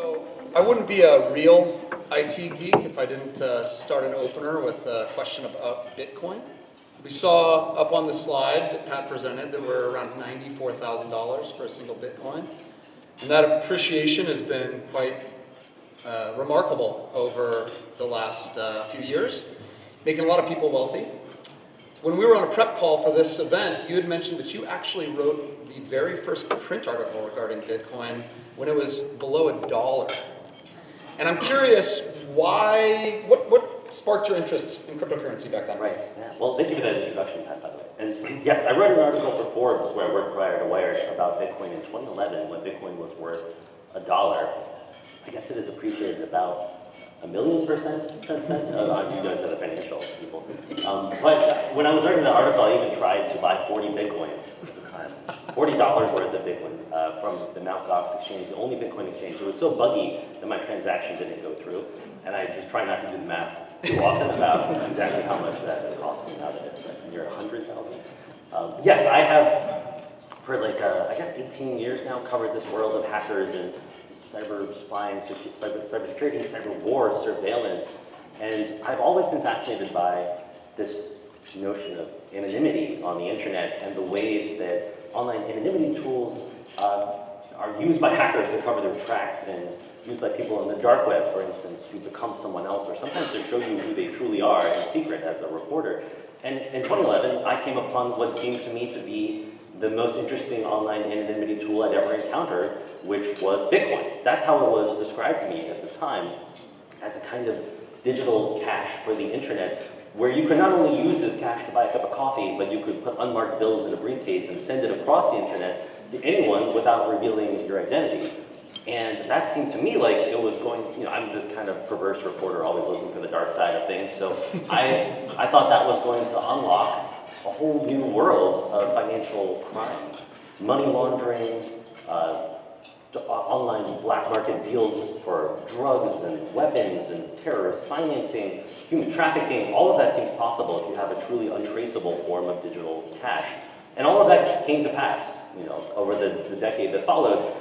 So I wouldn't be a real IT geek if I didn't start an opener with a question about Bitcoin. We saw up on the slide that Pat presented that we're around $94,000 for a single Bitcoin. And that appreciation has been quite remarkable over the last few years, making a lot of people wealthy. When we were on a prep call for this event, you had mentioned that you actually wrote the very first print article regarding Bitcoin when it was below $1. And I'm curious what sparked your interest in cryptocurrency back then? Right, yeah. Well, thank you for that introduction, Pat, by the way. And yes, I wrote an article for Forbes where I worked prior to Wired about Bitcoin in 2011 when Bitcoin was worth $1. I guess it has appreciated about 1,000,000% since then. You guys are the financial people. But when I was writing the article, I even tried to buy 40 Bitcoins at the time. $40 worth of Bitcoin from the Mt. Gox exchange, the only Bitcoin exchange. It was so buggy that my transaction didn't go through. And I just try not to do the math too often about exactly how much that is costing now that it's like near 100,000. Yes, I have, for like, I guess 18 years now, covered this world of hackers and cyber spying, cybersecurity, cyber war, surveillance, and I've always been fascinated by this notion of anonymity on the internet and the ways that online anonymity tools are used by hackers to cover their tracks and used by people on the dark web, for instance, to become someone else, or sometimes to show you who they truly are in secret as a reporter. And in 2011, I came upon what seemed to me to be the most interesting online anonymity tool I'd ever encountered, which was Bitcoin. That's how it was described to me at the time, as a kind of digital cash for the internet, where you could not only use this cash to buy a cup of coffee, but you could put unmarked bills in a briefcase and send it across the internet to anyone without revealing your identity. And that seemed to me like it was going, I'm this kind of perverse reporter, always looking for the dark side of things, so I thought that was going to unlock a whole new world of financial crime, money laundering, online black market deals for drugs and weapons and terrorist financing, human trafficking. All of that seems possible if you have a truly untraceable form of digital cash. And all of that came to pass, over the decade that followed.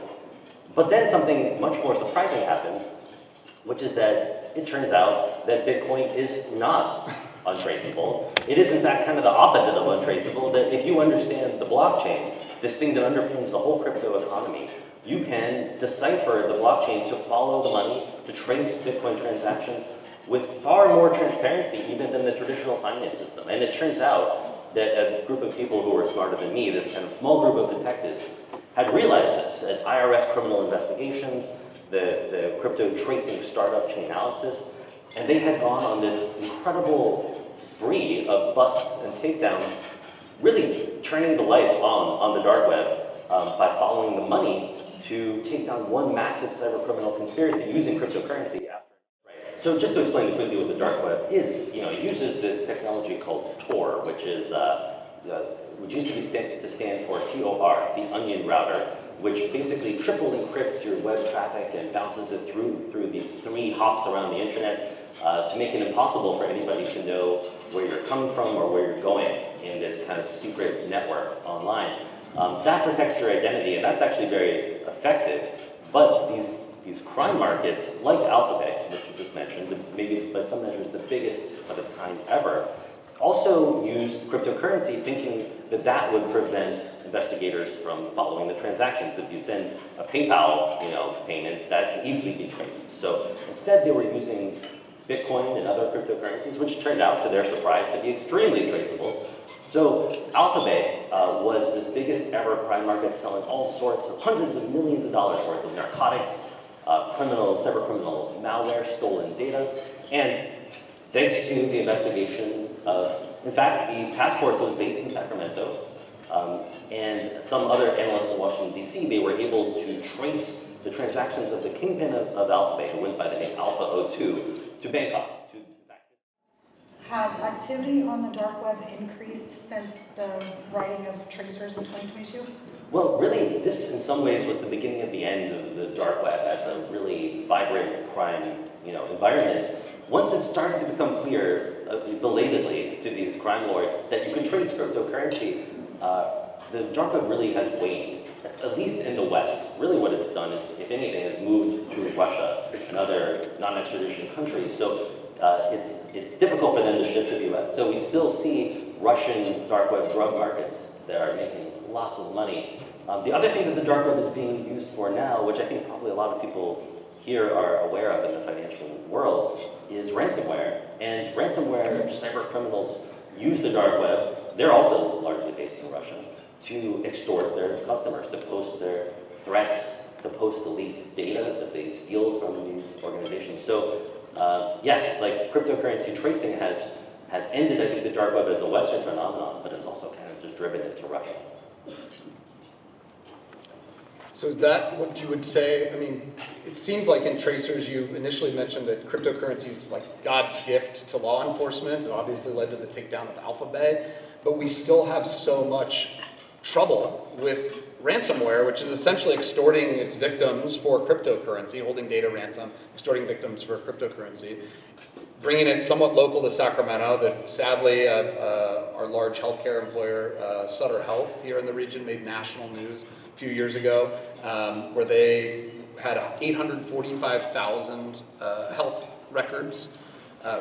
But then something much more surprising happened, which is that it turns out that Bitcoin is not untraceable. It is in fact kind of the opposite of untraceable, that if you understand the blockchain, this thing that underpins the whole crypto economy, you can decipher the blockchain to follow the money, to trace Bitcoin transactions with far more transparency even than the traditional finance system. And it turns out that a group of people who were smarter than me, this kind of small group of detectives, had realized this at IRS criminal investigations, the crypto tracing startup Chainalysis, and they had gone on this incredible spree of busts and takedowns, really turning the lights on the dark web by following the money to take down one massive cyber criminal conspiracy using cryptocurrency after. Right. So just to explain quickly what the dark web is, it uses this technology called Tor, which used to stand for TOR, the onion router, which basically triple encrypts your web traffic and bounces it through these 3 hops around the internet to make it impossible for anybody to know where you're coming from or where you're going in this kind of secret network online. That protects your identity, and that's actually very effective. But these crime markets, like Alphabet, which you just mentioned, maybe by some measures the biggest of its kind ever, also used cryptocurrency thinking that would prevent investigators from following the transactions. If you send a PayPal payment, that can easily be traced. So instead they were using Bitcoin and other cryptocurrencies, which turned out, to their surprise, to be extremely traceable. So Alphabet was this biggest ever crime market, selling all sorts of hundreds of millions of dollars worth of narcotics, cyber-criminal malware, stolen data, and thanks to the investigations of, in fact, the task force was based in Sacramento, and some other analysts in Washington, D.C., they were able to trace the transactions of the kingpin of Alphabet, who went by the name Alpha 02, to Bangkok. Has activity on the dark web increased since the writing of tracers in 2022? Well, really, this in some ways was the beginning of the end of the dark web as a really vibrant crime, environment. Once it started to become clear, belatedly, to these crime lords that you could trace cryptocurrency, the dark web really has ways, at least in the West. Really what it's done is, if anything, has moved to Russia and other non-extradition countries. So it's difficult for them to ship to the US. So we still see Russian dark web drug markets that are making lots of money. The other thing that the dark web is being used for now, which I think probably a lot of people here are aware of in the financial world, is ransomware. And ransomware cyber criminals use the dark web, they're also largely based in Russia, to extort their customers, to post their threats, to post the leaked data that they steal from these organizations. So yes, like cryptocurrency tracing has ended, I think, the dark web as a Western phenomenon, but it's also kind of just driven into Russia. So is that what you would say? I mean, it seems like in tracers you initially mentioned that cryptocurrency is like God's gift to law enforcement. It obviously led to the takedown of Alphabet, but we still have so much trouble with ransomware, which is essentially extorting its victims for cryptocurrency, holding data ransom, extorting victims for cryptocurrency, bringing it somewhat local to Sacramento. That sadly, our large healthcare employer, Sutter Health here in the region, made national news a few years ago, where they had 845,000 health records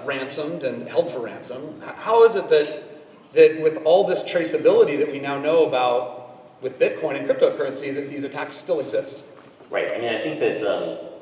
ransomed and held for ransom. How is it that with all this traceability that we now know about with Bitcoin and cryptocurrency, that these attacks still exist? Right. I mean, I think that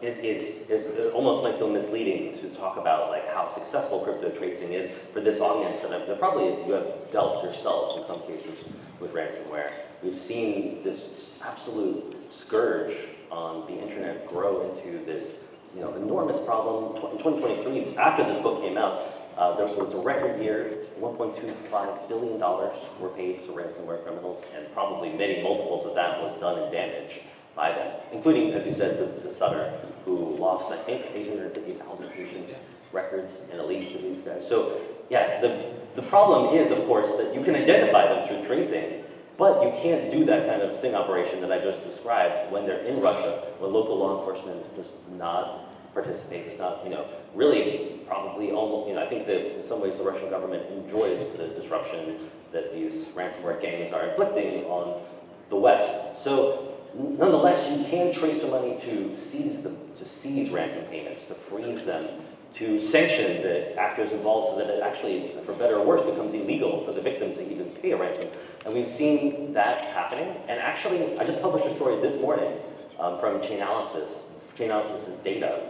it's almost might feel misleading to talk about like how successful crypto tracing is for this audience that probably you have dealt yourselves in some cases with ransomware. We've seen this absolute scourge on the internet grow into this enormous problem. In 2023, after this book came out, there was a record year. $1.25 billion were paid to ransomware criminals, and probably many multiples of that was done in damage by them, including, as you said, the Sutter, who lost, I think, 850,000 patient records in a league to these guys. So, yeah, the problem is, of course, that you can identify them through tracing, but you can't do that kind of sting operation that I just described when they're in Russia, where local law enforcement does not participate. It's not, really probably almost, I think that in some ways the Russian government enjoys the disruption that these ransomware gangs are inflicting on the West. So nonetheless, you can trace the money to seize ransom payments, to freeze them, to sanction the actors involved so that it actually, for better or worse, becomes illegal for the victims to even pay a ransom. And we've seen that happening. And actually, I just published a story this morning from Chainalysis. Chainalysis' data.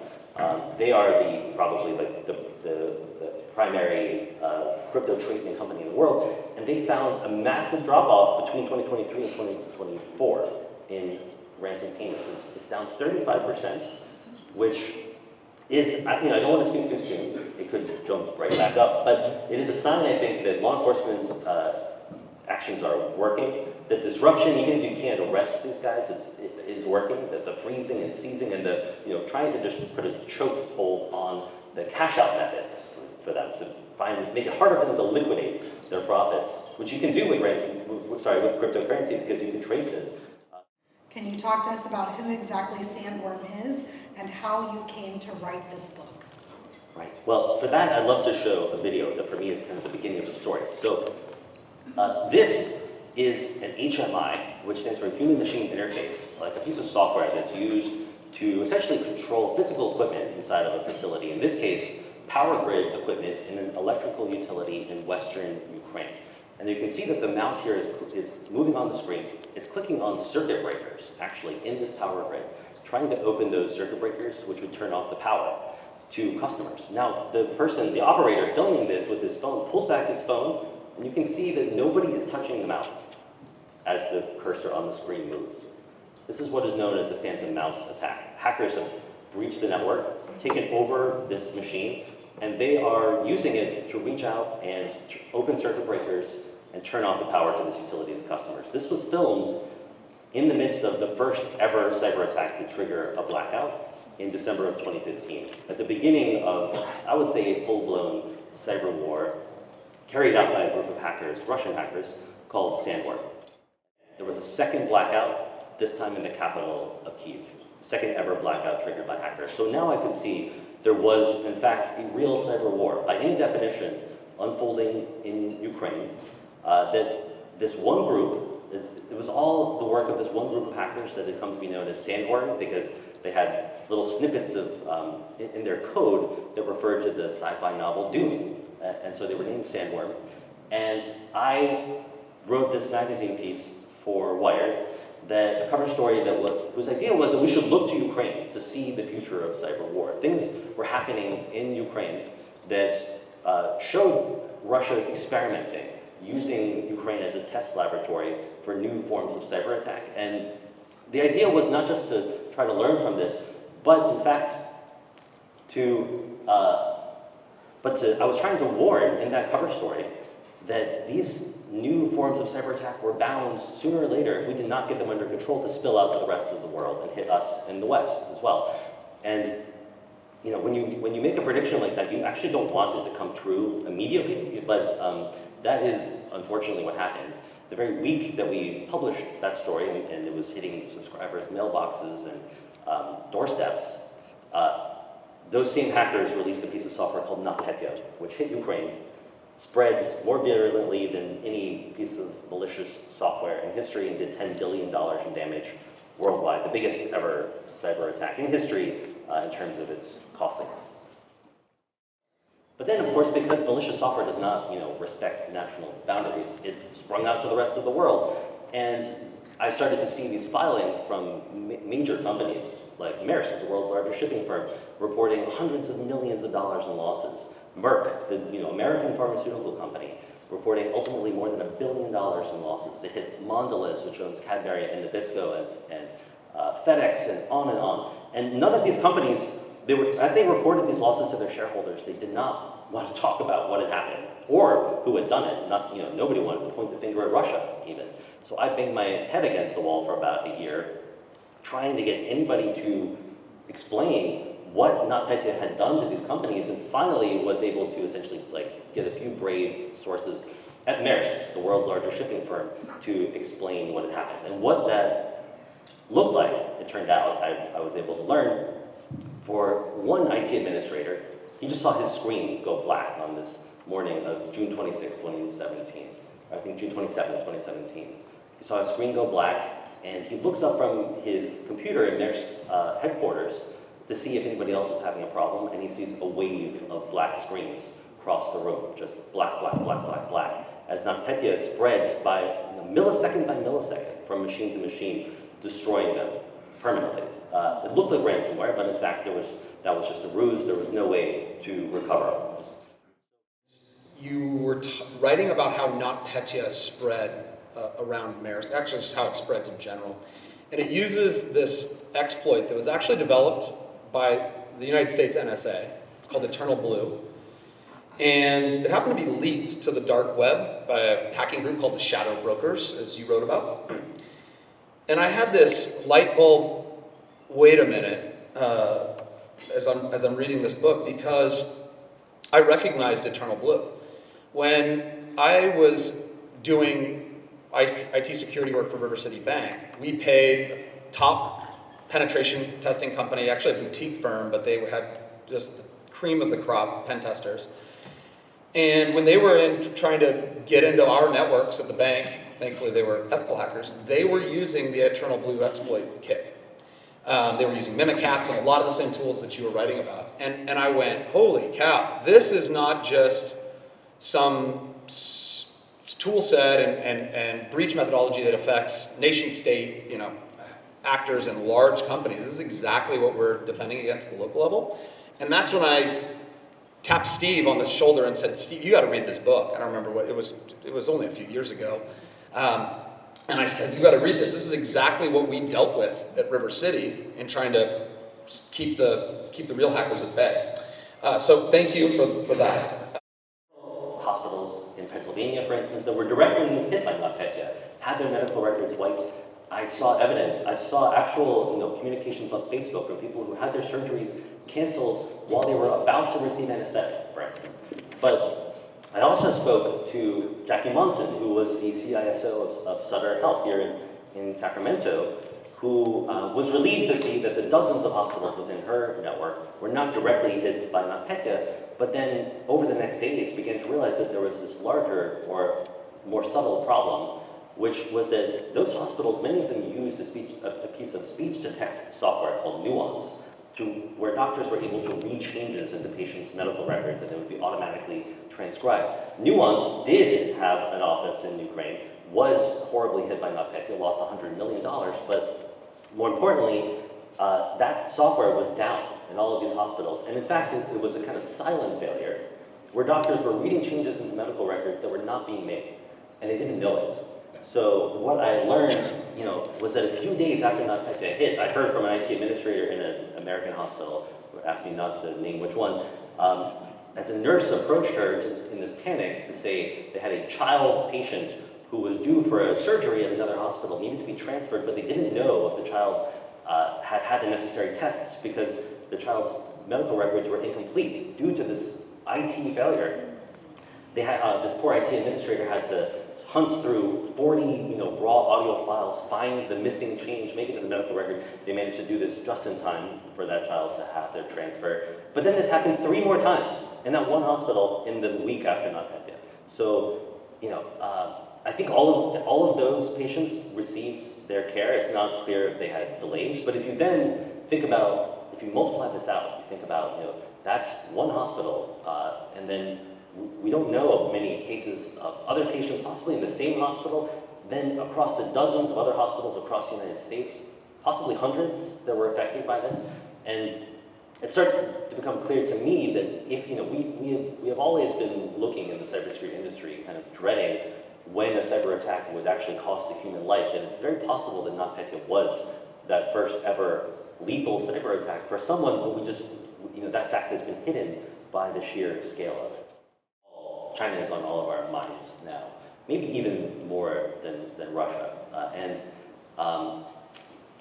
They are probably the primary crypto tracing company in the world, and they found a massive drop-off between 2023 and 2024 in ransom payments. It's down 35%, which is, I don't want to speak too soon. It could jump right back up, but it is a sign, I think, that law enforcement actions are working. The disruption, even if you can't arrest these guys, it is working. That the freezing and seizing and the trying to just put a chokehold on the cash out methods for them to make it harder for them to liquidate their profits, which you can do with with cryptocurrency because you can trace it. Can you talk to us about who exactly Sandworm is and how you came to write this book? Right. Well, for that, I'd love to show a video that for me is kind of the beginning of the story. So this is an HMI, which stands for Human Machine Interface, like a piece of software that's used to essentially control physical equipment inside of a facility. In this case, power grid equipment in an electrical utility in western Ukraine. And you can see that the mouse here is moving on the screen. It's clicking on circuit breakers, actually, in this power grid. It's trying to open those circuit breakers, which would turn off the power to customers. Now, the operator filming this with his phone, pulls back his phone, and you can see that nobody is touching the mouse as the cursor on the screen moves. This is what is known as the phantom mouse attack. Hackers have breached the network, taken over this machine, and they are using it to reach out and open circuit breakers and turn off the power to this utility's customers. This was filmed in the midst of the first ever cyber attack to trigger a blackout in December of 2015. At the beginning of, I would say, a full-blown cyber war carried out by a group of hackers, Russian hackers, called Sandworm. There was a second blackout, this time in the capital of Kyiv. Second ever blackout triggered by hackers. So now I could see there was, in fact, a real cyber war, by any definition, unfolding in Ukraine, that this one group it was all the work of this one group of hackers that had come to be known as sandworm, because they had little snippets of in their code that referred to the sci-fi novel Dune, and so they were named Sandworm. And I wrote this magazine piece for Wired, that a cover story that whose idea was that we should look to Ukraine to see the future of cyber war. Things were happening in Ukraine that showed Russia experimenting, using Ukraine as a test laboratory for new forms of cyber attack. And the idea was not just to try to learn from this, but in fact I was trying to warn in that cover story that these new forms of cyber attack were bound sooner or later, if we did not get them under control, to spill out to the rest of the world and hit us in the West as well. And you know, when you make a prediction like that, you actually don't want it to come true immediately, but that is unfortunately what happened. The very week that we published that story, and it was hitting subscribers' mailboxes and doorsteps, those same hackers released a piece of software called NotPetya, which hit Ukraine, spreads more virulently than any piece of malicious software in history, and did $10 billion in damage worldwide, the biggest ever cyber attack in history in terms of its costliness. But then, of course, because malicious software does not, respect national boundaries, it sprung out to the rest of the world. And I started to see these filings from major companies like Maersk, the world's largest shipping firm, reporting hundreds of millions of dollars in losses. Merck, the American pharmaceutical company, reporting ultimately more than $1 billion in losses. They hit Mondelez, which owns Cadbury and Nabisco, and FedEx, and on. And none of these companies, as they reported these losses to their shareholders, they did not want to talk about what had happened or who had done it. Nobody wanted to point the finger at Russia, even. So I banged my head against the wall for about a year, trying to get anybody to explain what NotPetya had done to these companies, and finally was able to essentially get a few brave sources at Maersk, the world's largest shipping firm, to explain what had happened. And what that looked like, it turned out, I was able to learn. For one IT administrator, he just saw his screen go black on this morning of June 26, 2017. I think June 27, 2017. He saw his screen go black, and he looks up from his computer in Maersk's headquarters to see if anybody else is having a problem, and he sees a wave of black screens across the room, just black, as NotPetya spreads by millisecond by millisecond from machine to machine, destroying them permanently. It looked like ransomware, but in fact that was just a ruse. There was no way to recover from this. You were writing about how NotPetya spread around Maersk, actually just how it spreads in general. And it uses this exploit that was actually developed by the United States NSA. It's called Eternal Blue. And it happened to be leaked to the dark web by a hacking group called the Shadow Brokers, as you wrote about. And I had this light bulb, wait a minute, as I'm reading this book, because I recognized Eternal Blue. When I was doing IT security work for River City Bank, we paid top penetration testing company, actually a boutique firm, but they had just the cream of the crop pen testers. And when they were trying to get into our networks at the bank, thankfully they were ethical hackers, they were using the Eternal Blue exploit kit. They were using Mimikatz and a lot of the same tools that you were writing about. And I went, holy cow, this is not just some tool set and breach methodology that affects nation state, actors and large companies. This is exactly what we're defending against at the local level. And that's when I tapped Steve on the shoulder and said, Steve, you got to read this book. I don't remember what it was. It was only a few years ago. And I said, you got to read this. This is exactly what we dealt with at River City in trying to keep the real hackers at bay. So thank you for that. Hospitals in Pennsylvania, for instance, that were directly hit by NotPetya had their medical records wiped. I saw evidence. I saw actual communications on Facebook from people who had their surgeries canceled while they were about to receive anesthetic, for instance. But I also spoke to Jackie Monson, who was the CISO of Sutter Health here in Sacramento, who was relieved to see that the dozens of hospitals within her network were not directly hit by NotPetya, but then over the next days began to realize that there was this larger or more subtle problem which was that those hospitals, many of them used a piece of speech-to-text software called Nuance, where doctors were able to read changes in the patient's medical records and it would be automatically transcribed. Nuance did have an office in Ukraine, was horribly hit by NotPetya, lost $100 million, but more importantly, that software was down in all of these hospitals. And in fact, it was a kind of silent failure where doctors were reading changes in the medical records that were not being made, and they didn't know it. So what I learned, was that a few days after NotPetya hit, I heard from an IT administrator in an American hospital, who asked me not to name which one, as a nurse approached her in this panic to say they had a child patient who was due for a surgery at another hospital, needed to be transferred, but they didn't know if the child had had the necessary tests because the child's medical records were incomplete due to this IT failure. They had this poor IT administrator had to hunt through 40 raw audio files, find the missing change, make it to the medical record. They managed to do this just in time for that child to have their transfer. But then this happened 3 more times in that one hospital in the week after NotPetya. So, I think all of those patients received their care. It's not clear if they had delays, but if you then think about, if you multiply this out, you think about, that's one hospital, and then we don't know of many cases of other patients, possibly in the same hospital, then across the dozens of other hospitals across the United States, possibly hundreds that were affected by this. And it starts to become clear to me that if, we have always been looking in the cybersecurity industry, kind of dreading when a cyber attack would actually cost a human life, and it's very possible that NotPetya was that first ever lethal cyber attack for someone, but we just, that fact has been hidden by the sheer scale of it. China is on all of our minds now, maybe even more than Russia.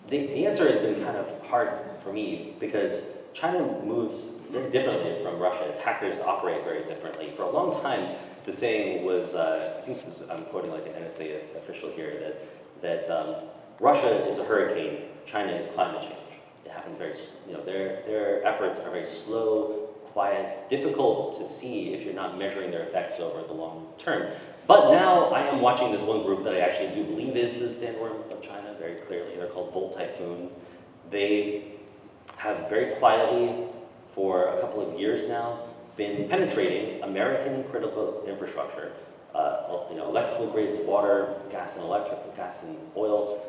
The answer has been kind of hard for me because China moves very differently from Russia. Its hackers operate very differently. For a long time, the saying was, I think I'm quoting like an NSA official here, that Russia is a hurricane, China is climate change. It happens very, their efforts are very slow, quiet, difficult to see if you're not measuring their effects over the long term. But now I am watching this one group that I actually do believe is the sandworm of China very clearly. They're called Volt Typhoon. They have very quietly, for a couple of years now, been penetrating American critical infrastructure, electrical grids, water, gas and oil,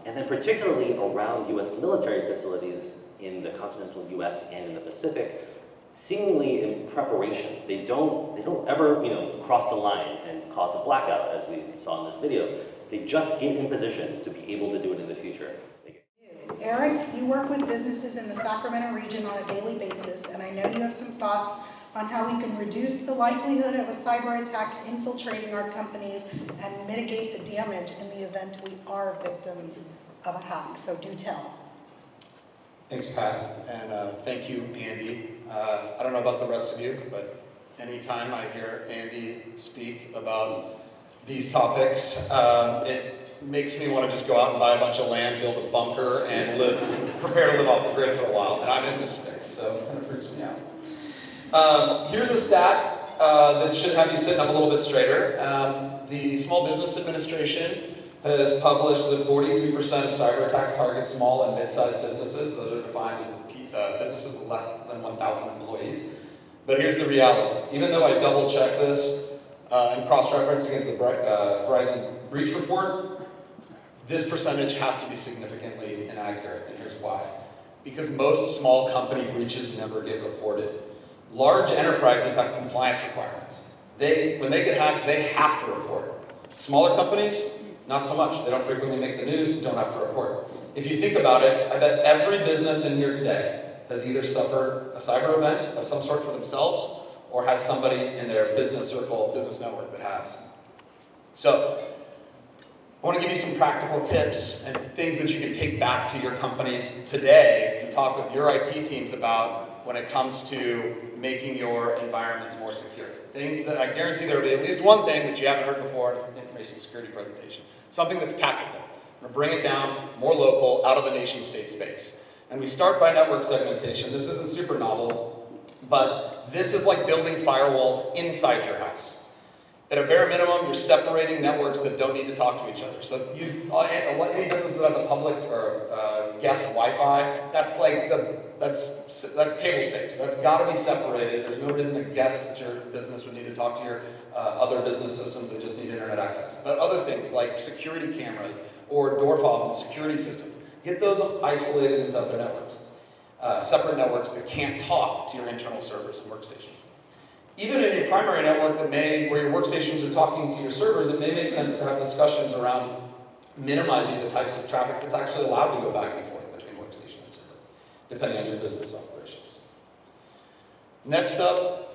and then particularly around U.S. military facilities in the continental U.S. and in the Pacific, seemingly in preparation. They don't ever, cross the line and cause a blackout, as we saw in this video. They just get in position to be able to do it in the future. Eric, you work with businesses in the Sacramento region on a daily basis, and I know you have some thoughts on how we can reduce the likelihood of a cyber attack infiltrating our companies and mitigate the damage in the event we are victims of a hack. So do tell. Thanks, Pat, and thank you, Andy. I don't know about the rest of you, but anytime I hear Andy speak about these topics, it makes me want to just go out and buy a bunch of land, build a bunker, and prepare to live off the grid for a while. And I'm in this space, so it kind of freaks me out. Here's a stat that should have you sitting up a little bit straighter. The Small Business Administration has published that 43% of cyber attacks target small and mid-sized businesses. Those are defined as businesses with less than 1,000 employees. But here's the reality. Even though I double-checked this and cross-referenced against the Verizon breach report, this percentage has to be significantly inaccurate, and here's why. Because most small company breaches never get reported. Large enterprises have compliance requirements. When they get hacked, they have to report. Smaller companies, not so much. They don't frequently make the news, don't have to report. If you think about it, I bet every business in here today has either suffered a cyber event of some sort for themselves or has somebody in their business circle, business network that has. So, I want to give you some practical tips and things that you can take back to your companies today to talk with your IT teams about when it comes to making your environments more secure. Things that I guarantee there will be at least one thing that you haven't heard before in an information security presentation. Something that's tactical. I'm going to bring it down, more local, out of the nation state space. And we start by network segmentation. This isn't super novel, but this is like building firewalls inside your house. At a bare minimum, you're separating networks that don't need to talk to each other. So any business that has a public or guest Wi-Fi, that's like that's table stakes. That's got to be separated. There's no reason a guest at your business would need to talk to your other business systems that just need internet access. But other things like security cameras or door fob and security systems, get those isolated into other networks, separate networks that can't talk to your internal servers and workstations. Even in your primary network where your workstations are talking to your servers, it may make sense to have discussions around minimizing the types of traffic that's actually allowed to go back and forth between workstations, depending on your business operations. Next up,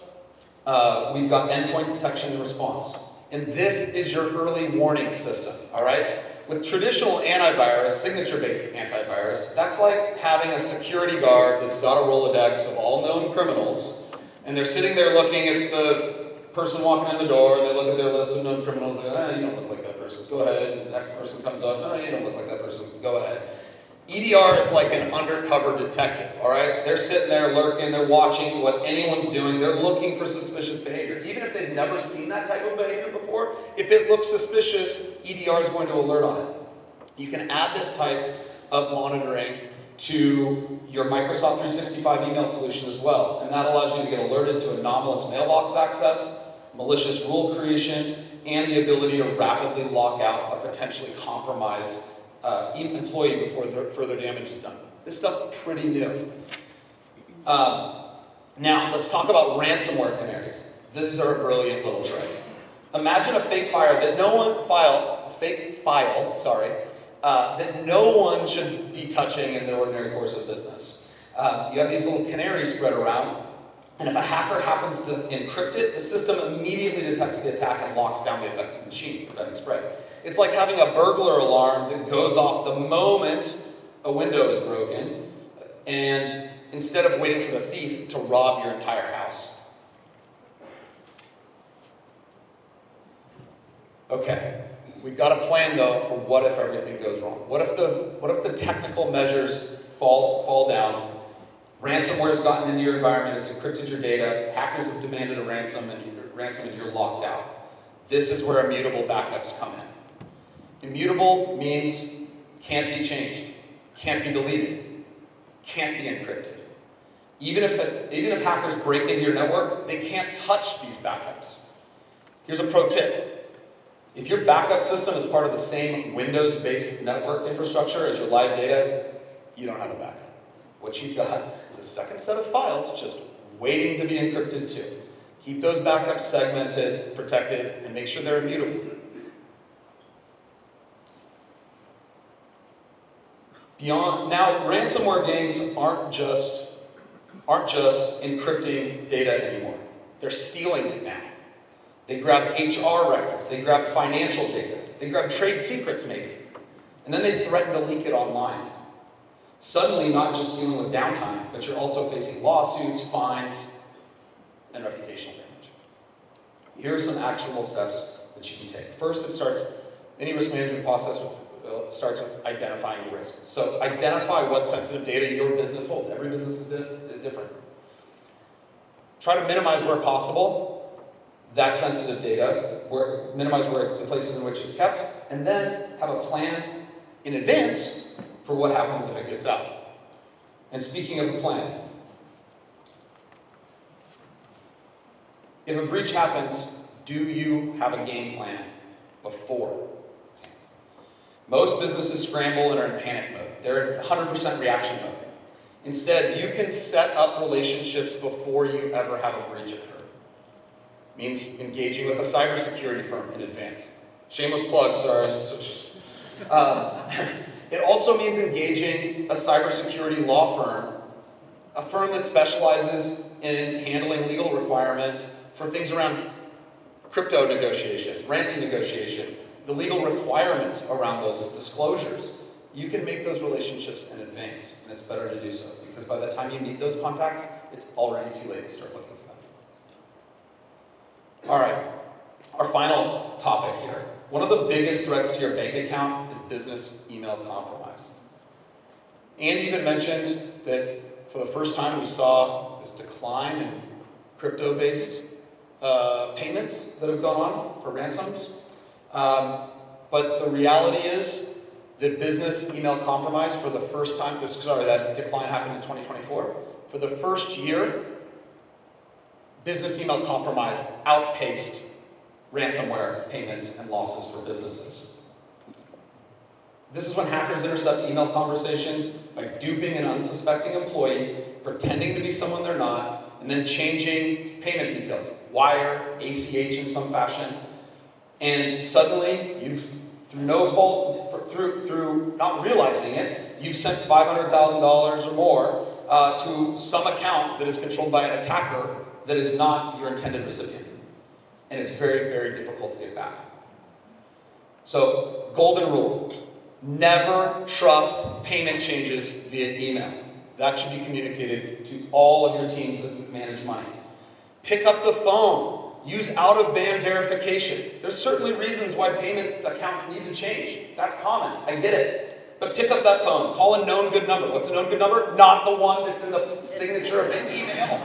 we've got endpoint detection and response. And this is your early warning system, all right? With traditional antivirus, signature-based antivirus, that's like having a security guard that's got a Rolodex of all known criminals, and they're sitting there looking at the person walking in the door, and they look at their list of known criminals, and they go, you don't look like that person, go ahead. And the next person comes up, no, you don't look like that person, go ahead. EDR is like an undercover detective, all right? They're sitting there lurking, they're watching what anyone's doing, they're looking for suspicious behavior. Even if they've never seen that type of behavior before, if it looks suspicious, EDR is going to alert on it. You can add this type of monitoring to your Microsoft 365 email solution as well, and that allows you to get alerted to anomalous mailbox access, malicious rule creation, and the ability to rapidly lock out a potentially compromised employee before further damage is done. This stuff's pretty new. Now, let's talk about ransomware canaries. These are a brilliant little trick. Imagine a fake file that no one should be touching in the ordinary course of business. You have these little canaries spread around, and if a hacker happens to encrypt it, the system immediately detects the attack and locks down the affected machine, preventing spread. It's like having a burglar alarm that goes off the moment a window is broken, and instead of waiting for the thief to rob your entire house. Okay, we've got a plan though for what if everything goes wrong. What if the technical measures fall down? Ransomware has gotten into your environment, it's encrypted your data, hackers have demanded a ransom, and you're locked out. This is where immutable backups come in. Immutable means can't be changed, can't be deleted, can't be encrypted. Even if hackers break into your network, they can't touch these backups. Here's a pro tip. If your backup system is part of the same Windows-based network infrastructure as your live data, you don't have a backup. What you've got is a second set of files just waiting to be encrypted too. Keep those backups segmented, protected, and make sure they're immutable. Now, ransomware games aren't just encrypting data anymore. They're stealing it now. They grab HR records, they grab financial data, they grab trade secrets maybe, and then they threaten to leak it online. Suddenly, not just dealing with downtime, but you're also facing lawsuits, fines, and reputational damage. Here are some actionable steps that you can take. First, any risk management process starts with identifying the risk. So identify what sensitive data your business holds. Every business is different. Try to minimize where possible that sensitive data, minimize the places in which it's kept, and then have a plan in advance for what happens if it gets out. And speaking of the plan, if a breach happens, do you have a game plan before? Most businesses scramble and are in panic mode. They're in 100% reaction mode. Instead, you can set up relationships before you ever have a breach occur. Means engaging with a cybersecurity firm in advance. Shameless plug, sorry. It also means engaging a cybersecurity law firm, a firm that specializes in handling legal requirements for things around crypto negotiations, ransom negotiations, the legal requirements around those disclosures. You can make those relationships in advance, and it's better to do so, because by the time you meet those contacts, it's already too late to start looking for them. All right, our final topic here. One of the biggest threats to your bank account is business email compromise. Andy even mentioned that for the first time we saw this decline in crypto-based payments that have gone on for ransoms. But the reality is that business email compromise for the first time, that decline happened in 2024. For the first year, business email compromise outpaced ransomware payments and losses for businesses. This is when hackers intercept email conversations by duping an unsuspecting employee, pretending to be someone they're not, and then changing payment details, wire, ACH in some fashion, and suddenly you've, through no fault, through not realizing it, you've sent $500,000 or more to some account that is controlled by an attacker that is not your intended recipient. And it's very, very difficult to get back. So, golden rule. Never trust payment changes via email. That should be communicated to all of your teams that manage money. Pick up the phone. Use out-of-band verification. There's certainly reasons why payment accounts need to change. That's common. I get it. But pick up that phone. Call a known good number. What's a known good number? Not the one that's in the signature of the email.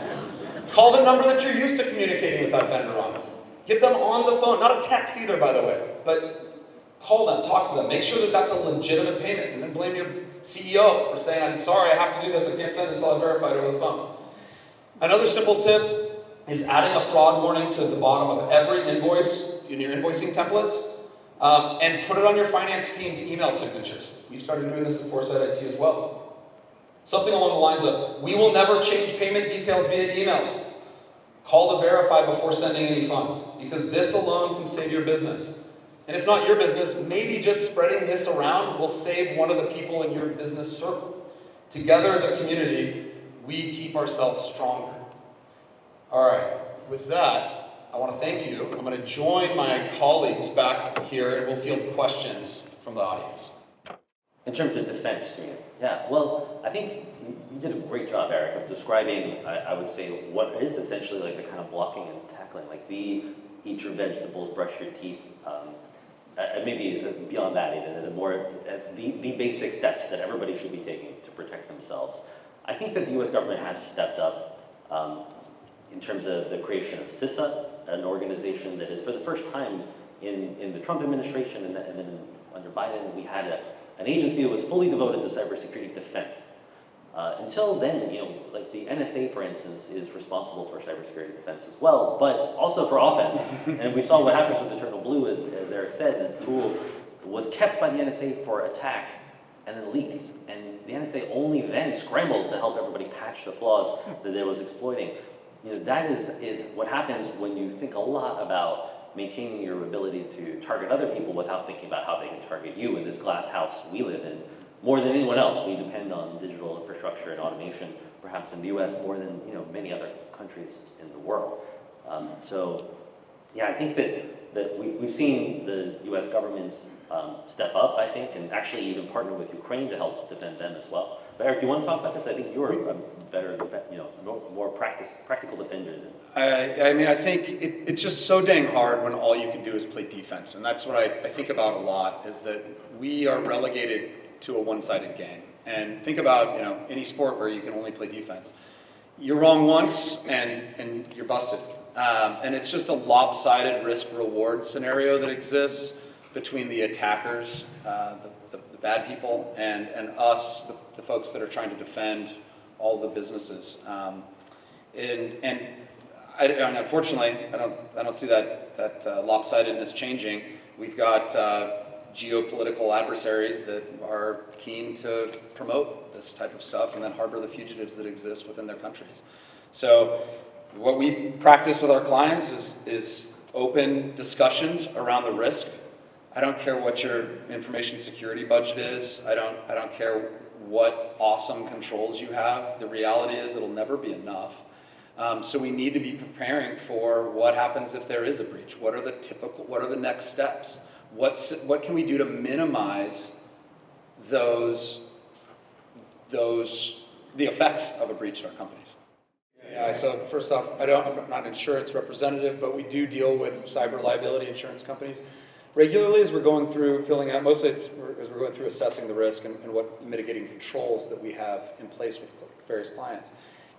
Call the number that you're used to communicating with that vendor on. Get them on the phone. Not a text either, by the way. But call them, talk to them, make sure that that's a legitimate payment, and then blame your CEO for saying, I'm sorry, I have to do this, I can't send it until I verify it over the phone. Another simple tip is adding a fraud warning to the bottom of every invoice in your invoicing templates, and put it on your finance team's email signatures. We've started doing this at Foresight IT as well. Something along the lines of, we will never change payment details via emails. Call to verify before sending any funds, because this alone can save your business. And if not your business, maybe just spreading this around will save one of the people in your business circle. Together as a community, we keep ourselves stronger. All right, with that, I want to thank you. I'm going to join my colleagues back here and we'll field questions from the audience. In terms of defense, yeah, well, I think you did a great job, Eric, of describing, I would say, what is essentially like the kind of blocking and tackling, like eat your vegetables, brush your teeth, maybe beyond that even, the basic steps that everybody should be taking to protect themselves. I think that the U.S. government has stepped up in terms of the creation of CISA, an organization that is for the first time in the Trump administration and then under Biden, we had an agency that was fully devoted to cybersecurity defense. Until then, like the NSA, for instance, is responsible for cybersecurity defense as well, but also for offense. And we saw what happens with Eternal Blue, as Eric said, this tool was kept by the NSA for attack and then leaked. And the NSA only then scrambled to help everybody patch the flaws that it was exploiting. That is what happens when you think a lot about maintaining your ability to target other people without thinking about how they can target you in this glass house we live in. More than anyone else, we depend on digital infrastructure and automation, perhaps in the U.S. more than many other countries in the world. I think that we've seen the U.S. governments step up, I think, and actually even partner with Ukraine to help defend them as well. But Eric, do you want to talk about this? I think you're a better, more practical defender than. I think it's just so dang hard when all you can do is play defense, and that's what I think about a lot. Is that we are relegated to a one-sided game. And think about any sport where you can only play defense. You're wrong once and you're busted. And it's just a lopsided risk-reward scenario that exists between the attackers, the bad people, and us, the folks that are trying to defend all the businesses. And unfortunately, I don't see that lopsidedness changing. We've got geopolitical adversaries that are keen to promote this type of stuff and then harbor the fugitives that exist within their countries. So what we practice with our clients is open discussions around the risk. I don't care what your information security budget is. I don't care what awesome controls you have. The reality is it'll never be enough. So we need to be preparing for what happens if there is a breach. What are the next steps? What can we do to minimize the effects of a breach in our companies? Yeah, so first off, I'm not an insurance representative, but we do deal with cyber liability insurance companies regularly as we're going through filling out, mostly as we're going through assessing the risk and what mitigating controls that we have in place with various clients.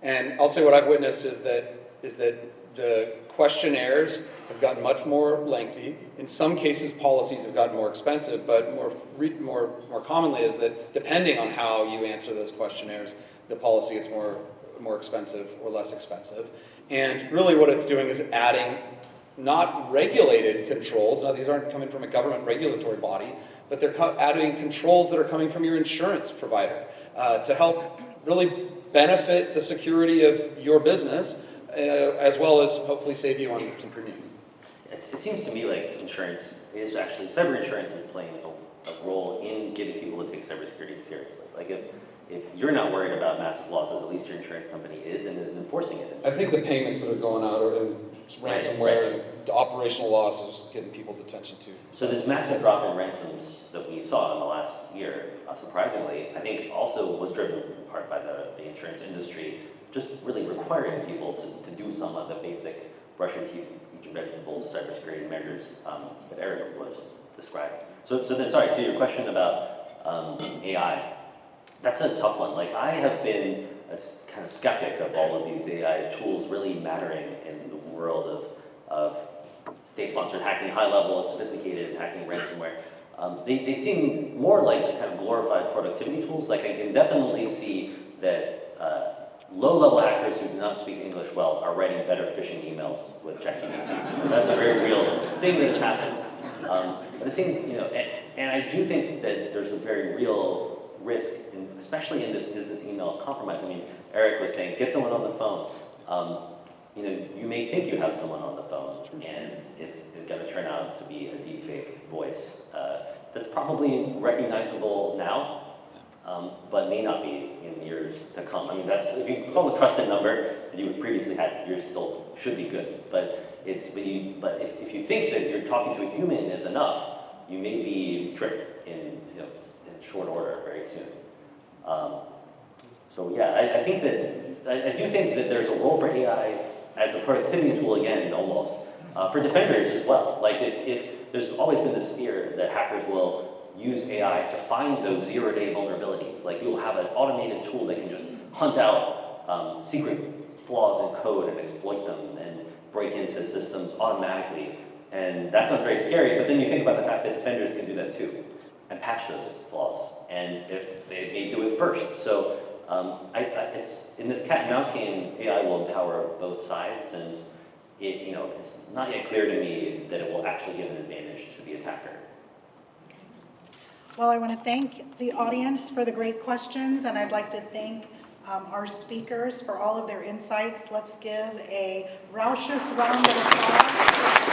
And I'll say what I've witnessed is that is that the questionnaires have gotten much more lengthy. In some cases, policies have gotten more expensive, but more commonly is that depending on how you answer those questionnaires, the policy gets more expensive or less expensive. And really what it's doing is adding not regulated controls. Now, these aren't coming from a government regulatory body, but they're adding controls that are coming from your insurance provider to help really benefit the security of your business, as well as hopefully save you on some premium. It seems to me like insurance is actually, cyber insurance is playing a role in getting people to take cybersecurity seriously. Like if you're not worried about massive losses, at least your insurance company is and is enforcing it. I think the payments that are going out are in ransomware and the operational losses getting people's attention too. So this massive drop in ransoms that we saw in the last year, surprisingly, I think also was driven in part by the insurance industry just really requiring people to do some of the basic brush your teeth, eat your vegetables, cybersecurity measures that Eric was describing. So then, sorry, to your question about AI, that's a tough one. Like, I have been a kind of skeptic of all of these AI tools really mattering in the world of state-sponsored hacking, high-level, sophisticated hacking, ransomware. They seem more like kind of glorified productivity tools. Like, I can definitely see that low-level hackers who do not speak English well are writing better phishing emails with ChatGPT. That's a very real thing that has happened. But it seems, and I do think that there's a very real risk, especially in this business email compromise. I mean, Eric was saying, get someone on the phone. You may think you have someone on the phone, and it's going to turn out to be a deepfake voice that's probably recognizable now, but may not be in years to come. I mean, if you call a trusted number that you previously had, yours still should be good. But if you think that you're talking to a human is enough, you may be tricked in short order very soon. So yeah, I think that I do think that there's a role for AI as a productivity tool again, almost for defenders as well. Like if there's always been this fear that hackers will use AI to find those zero-day vulnerabilities. Like you'll have an automated tool that can just hunt out secret flaws in code and exploit them and break into systems automatically. And that sounds very scary, but then you think about the fact that defenders can do that too and patch those flaws. And if they may do it first. So it's in this cat and mouse game, AI will empower both sides, and it's not yet clear to me that it will actually give an advantage to the attacker. Well, I want to thank the audience for the great questions, and I'd like to thank our speakers for all of their insights. Let's give a raucous round of applause.